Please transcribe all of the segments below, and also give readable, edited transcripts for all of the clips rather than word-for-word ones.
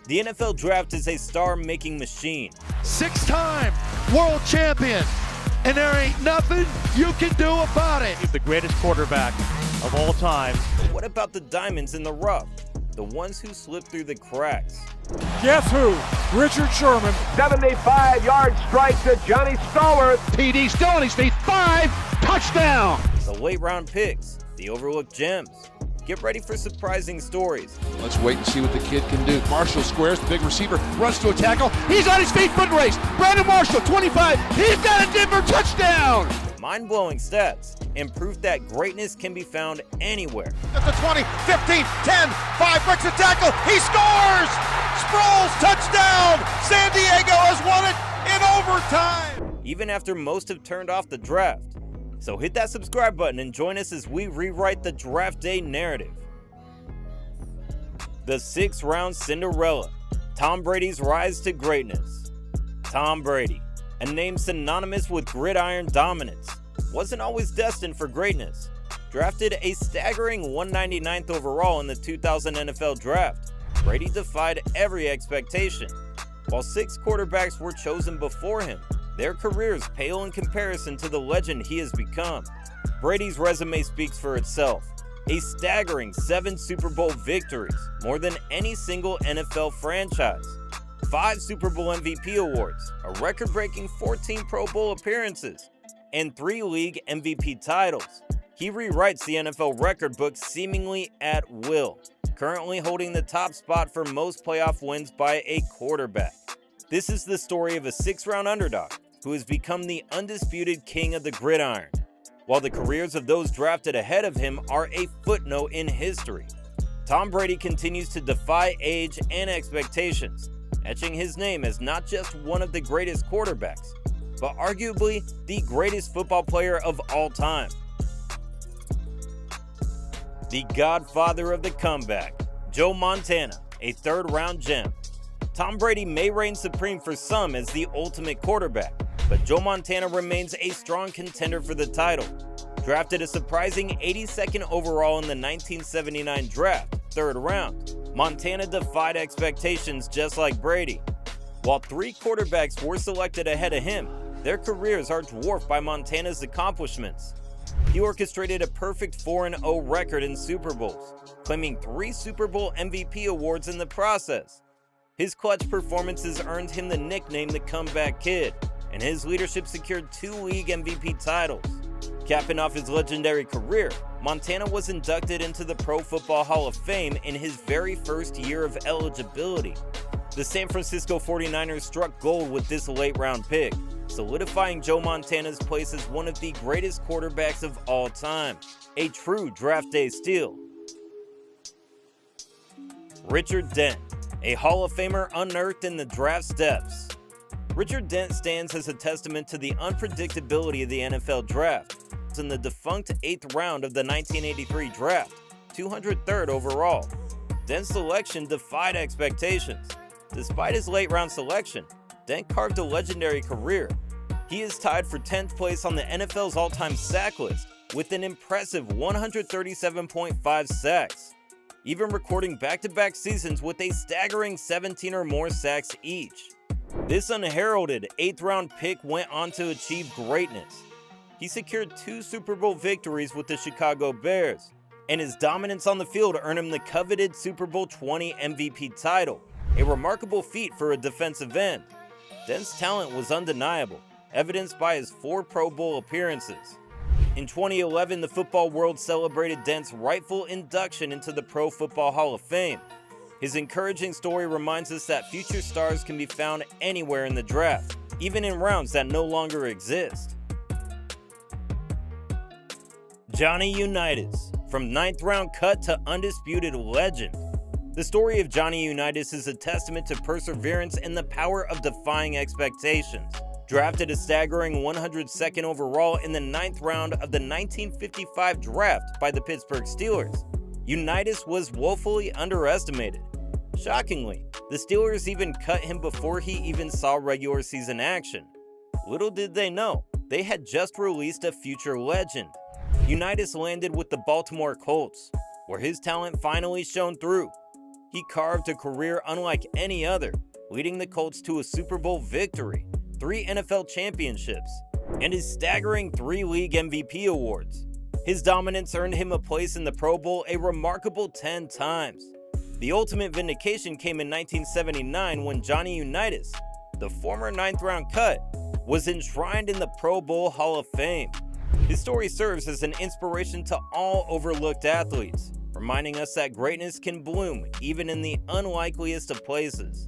The NFL Draft is a star-making machine. 6-time world champion, and there ain't nothing you can do about it. He's the greatest quarterback of all time. But what about the diamonds in the rough? The ones who slip through the cracks. Guess who? Richard Sherman. 75-yard strike to Johnny Stallworth. PD still on his feet. 5 touchdown. The late-round picks, the overlooked gems. Get ready for surprising stories. Let's wait and see what the kid can do. Marshall squares, the big receiver, runs to a tackle. He's on his feet, foot race. Brandon Marshall, 25. He's got a Denver touchdown. Mind-blowing stats and proof that greatness can be found anywhere. At the 20, 15, 10, 5 breaks a tackle. He scores! Sproles, touchdown! San Diego has won it in overtime. Even after most have turned off the draft. So hit that subscribe button and join us as we rewrite the draft day narrative. The 6th-round Cinderella, Tom Brady's rise to greatness. Tom Brady, a name synonymous with gridiron dominance, wasn't always destined for greatness. Drafted a staggering 199th overall in the 2000 NFL Draft, Brady defied every expectation. While 6 quarterbacks were chosen before him, their careers pale in comparison to the legend he has become. Brady's resume speaks for itself. A staggering 7 Super Bowl victories, more than any single NFL franchise. 5 Super Bowl MVP awards, a record-breaking 14 Pro Bowl appearances, and 3 league MVP titles. He rewrites the NFL record book seemingly at will, currently holding the top spot for most playoff wins by a quarterback. This is the story of a 6th-round underdog who has become the undisputed king of the gridiron, while the careers of those drafted ahead of him are a footnote in history. Tom Brady continues to defy age and expectations, etching his name as not just one of the greatest quarterbacks, but arguably the greatest football player of all time. The godfather of the comeback, Joe Montana, a 3rd-round gem. Tom Brady may reign supreme for some as the ultimate quarterback, but Joe Montana remains a strong contender for the title. Drafted a surprising 82nd overall in the 1979 draft, 3rd round, Montana defied expectations just like Brady. While 3 quarterbacks were selected ahead of him, their careers are dwarfed by Montana's accomplishments. He orchestrated a perfect 4-0 record in Super Bowls, claiming 3 Super Bowl MVP awards in the process. His clutch performances earned him the nickname the Comeback Kid, and his leadership secured 2 league MVP titles. Capping off his legendary career, Montana was inducted into the Pro Football Hall of Fame in his very first year of eligibility. The San Francisco 49ers struck gold with this late-round pick, solidifying Joe Montana's place as one of the greatest quarterbacks of all time, a true draft day steal. Richard Dent, a Hall of Famer unearthed in the draft steps. Richard Dent stands as a testament to the unpredictability of the NFL Draft. In the defunct 8th round of the 1983 draft, 203rd overall, Dent's selection defied expectations. Despite his late-round selection, Dent carved a legendary career. He is tied for 10th place on the NFL's all-time sack list with an impressive 137.5 sacks, even recording back-to-back seasons with a staggering 17 or more sacks each. This unheralded 8th-round pick went on to achieve greatness. He secured 2 Super Bowl victories with the Chicago Bears, and his dominance on the field earned him the coveted Super Bowl 20 MVP title, a remarkable feat for a defensive end. Dent's talent was undeniable, evidenced by his 4 Pro Bowl appearances. In 2011, the football world celebrated Dent's rightful induction into the Pro Football Hall of Fame. His encouraging story reminds us that future stars can be found anywhere in the draft, even in rounds that no longer exist. Johnny Unitas, from 9th round cut to undisputed legend. The story of Johnny Unitas is a testament to perseverance and the power of defying expectations. Drafted a staggering 102nd overall in the 9th round of the 1955 draft by the Pittsburgh Steelers, Unitas was woefully underestimated. Shockingly, the Steelers even cut him before he even saw regular season action. Little did they know, they had just released a future legend. Unitas landed with the Baltimore Colts, where his talent finally shone through. He carved a career unlike any other, leading the Colts to a Super Bowl victory, 3 NFL championships, and his staggering 3 league MVP awards. His dominance earned him a place in the Pro Bowl a remarkable 10 times. The ultimate vindication came in 1979 when Johnny Unitas, the former 9th-round cut, was enshrined in the Pro Bowl Hall of Fame. His story serves as an inspiration to all overlooked athletes, reminding us that greatness can bloom even in the unlikeliest of places.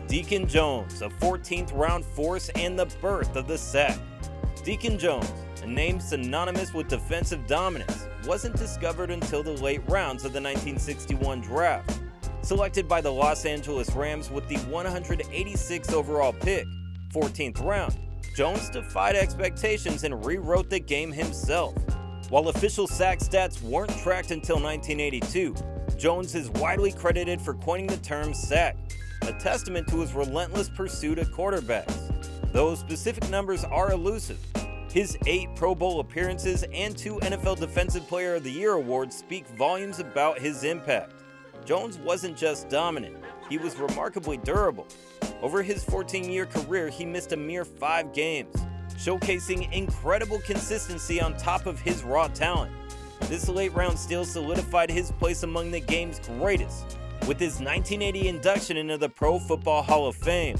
Deacon Jones, a 14th-round force and the birth of the sack. Deacon Jones, a name synonymous with defensive dominance, wasn't discovered until the late rounds of the 1961 draft. Selected by the Los Angeles Rams with the 186th overall pick, 14th round, Jones defied expectations and rewrote the game himself. While official sack stats weren't tracked until 1982, Jones is widely credited for coining the term sack, a testament to his relentless pursuit of quarterbacks. Though specific numbers are elusive, his 8 Pro Bowl appearances and 2 NFL Defensive Player of the Year awards speak volumes about his impact. Jones wasn't just dominant, he was remarkably durable. Over his 14-year career, he missed a mere 5 games, showcasing incredible consistency on top of his raw talent. This late-round steal solidified his place among the game's greatest, with his 1980 induction into the Pro Football Hall of Fame.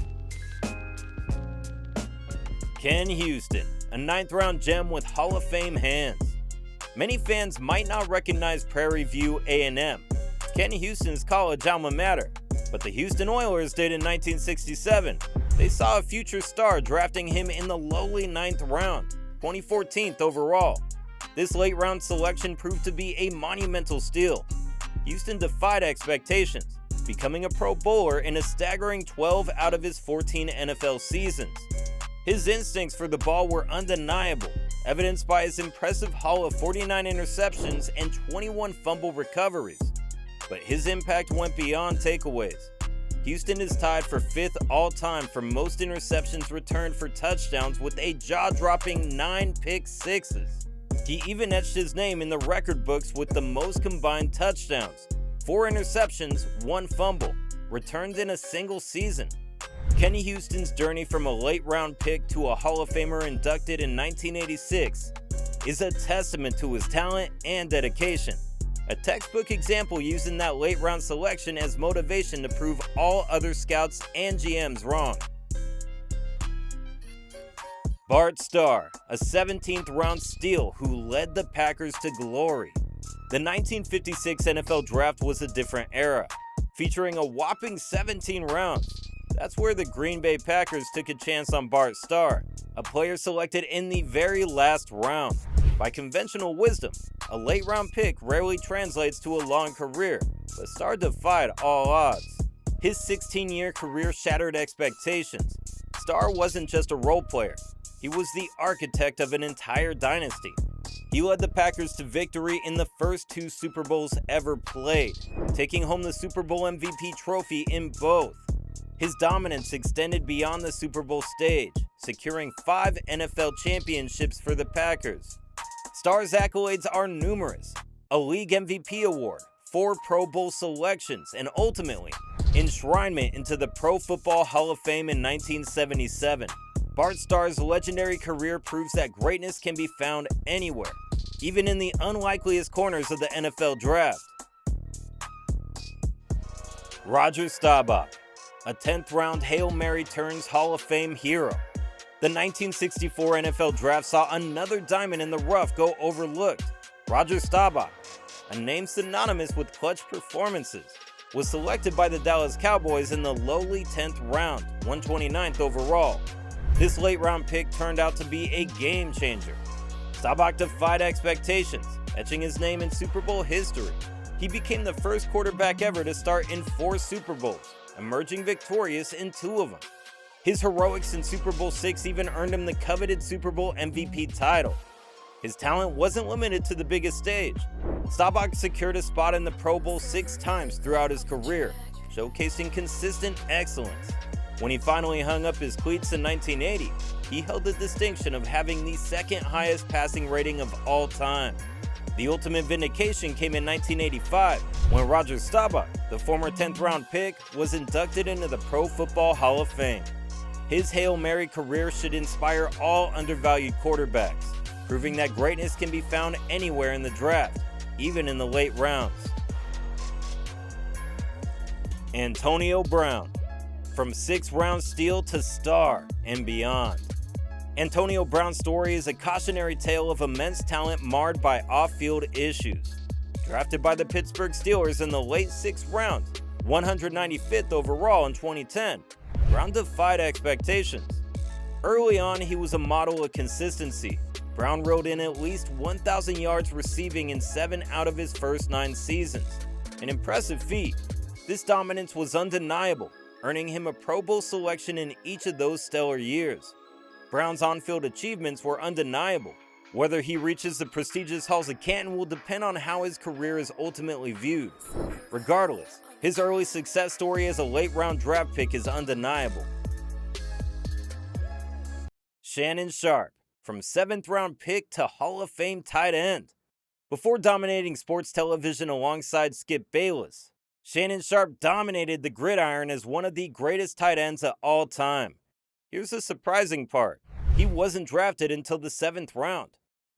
Ken Houston, a 9th-round gem with Hall of Fame hands. Many fans might not recognize Prairie View A&M, Ken Houston's college alma mater, but the Houston Oilers did in 1967. They saw a future star, drafting him in the lowly 9th round, 2014th overall. This late-round selection proved to be a monumental steal. Houston defied expectations, becoming a Pro Bowler in a staggering 12 out of his 14 NFL seasons. His instincts for the ball were undeniable, evidenced by his impressive haul of 49 interceptions and 21 fumble recoveries. But his impact went beyond takeaways. Houston is tied for 5th all-time for most interceptions returned for touchdowns with a jaw-dropping 9 pick sixes. He even etched his name in the record books with the most combined touchdowns, 4 interceptions, 1 fumble, returned in a single season. Kenny Houston's journey from a late-round pick to a Hall of Famer inducted in 1986 is a testament to his talent and dedication. A textbook example using that late-round selection as motivation to prove all other scouts and GMs wrong. Bart Starr, a 17th round steal who led the Packers to glory. The 1956 NFL Draft was a different era, featuring a whopping 17 rounds. That's where the Green Bay Packers took a chance on Bart Starr, a player selected in the very last round. By conventional wisdom, a late-round pick rarely translates to a long career, but Starr defied all odds. His 16-year career shattered expectations. Starr wasn't just a role player, he was the architect of an entire dynasty. He led the Packers to victory in the first 2 Super Bowls ever played, taking home the Super Bowl MVP trophy in both. His dominance extended beyond the Super Bowl stage, securing 5 NFL championships for the Packers. Starr's accolades are numerous: a league MVP award, 4 Pro Bowl selections, and ultimately, enshrinement into the Pro Football Hall of Fame in 1977. Bart Starr's legendary career proves that greatness can be found anywhere, even in the unlikeliest corners of the NFL Draft. Roger Staubach, a 10th round Hail Mary turns Hall of Fame hero. The 1964 NFL Draft saw another diamond in the rough go overlooked. Roger Staubach, a name synonymous with clutch performances, was selected by the Dallas Cowboys in the lowly 10th round, 129th overall. This late-round pick turned out to be a game changer. Staubach defied expectations, etching his name in Super Bowl history. He became the first quarterback ever to start in 4 Super Bowls, emerging victorious in 2 of them. His heroics in Super Bowl VI even earned him the coveted Super Bowl MVP title. His talent wasn't limited to the biggest stage. Staubach secured a spot in the Pro Bowl 6 times throughout his career, showcasing consistent excellence. When he finally hung up his cleats in 1980, he held the distinction of having the 2nd highest passing rating of all time. The ultimate vindication came in 1985 when Roger Staubach, the former 10th round pick, was inducted into the Pro Football Hall of Fame. His Hail Mary career should inspire all undervalued quarterbacks, proving that greatness can be found anywhere in the draft, even in the late rounds. Antonio Brown, from 6th round steal to star and beyond. Antonio Brown's story is a cautionary tale of immense talent marred by off-field issues. Drafted by the Pittsburgh Steelers in the late 6th round, 195th overall in 2010, Brown defied expectations. Early on, he was a model of consistency. Brown rode in at least 1,000 yards receiving in 7 out of his first 9 seasons. An impressive feat. This dominance was undeniable, earning him a Pro Bowl selection in each of those stellar years. Brown's on-field achievements were undeniable. Whether he reaches the prestigious halls of Canton will depend on how his career is ultimately viewed. Regardless, his early success story as a late-round draft pick is undeniable. Shannon Sharpe, from 7th round pick to Hall of Fame tight end. Before dominating sports television alongside Skip Bayless, Shannon Sharpe dominated the gridiron as one of the greatest tight ends of all time. Here's the surprising part. He wasn't drafted until the 7th round,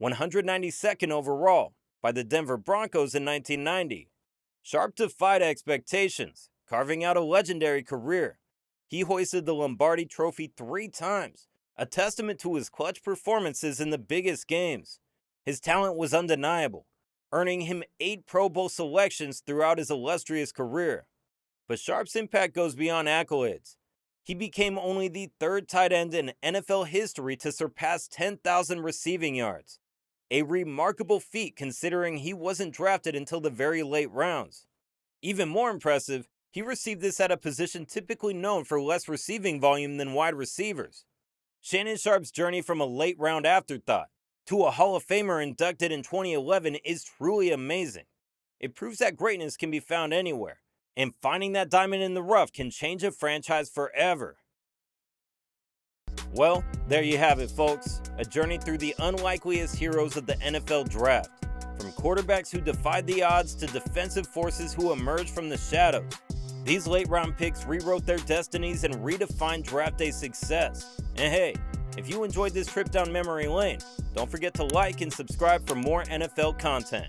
192nd overall, by the Denver Broncos in 1990. Sharpe defied expectations, carving out a legendary career. He hoisted the Lombardi Trophy 3 times, a testament to his clutch performances in the biggest games. His talent was undeniable, earning him 8 Pro Bowl selections throughout his illustrious career. But Sharpe's impact goes beyond accolades. He became only the 3rd tight end in NFL history to surpass 10,000 receiving yards, a remarkable feat considering he wasn't drafted until the very late rounds. Even more impressive, he received this at a position typically known for less receiving volume than wide receivers. Shannon Sharpe's journey from a late-round afterthought to a Hall of Famer inducted in 2011 is truly amazing. It proves that greatness can be found anywhere, and finding that diamond in the rough can change a franchise forever. Well, there you have it, folks. A journey through the unlikeliest heroes of the NFL draft. From quarterbacks who defied the odds to defensive forces who emerged from the shadows. These late-round picks rewrote their destinies and redefined draft day success. And hey, if you enjoyed this trip down memory lane, don't forget to like and subscribe for more NFL content.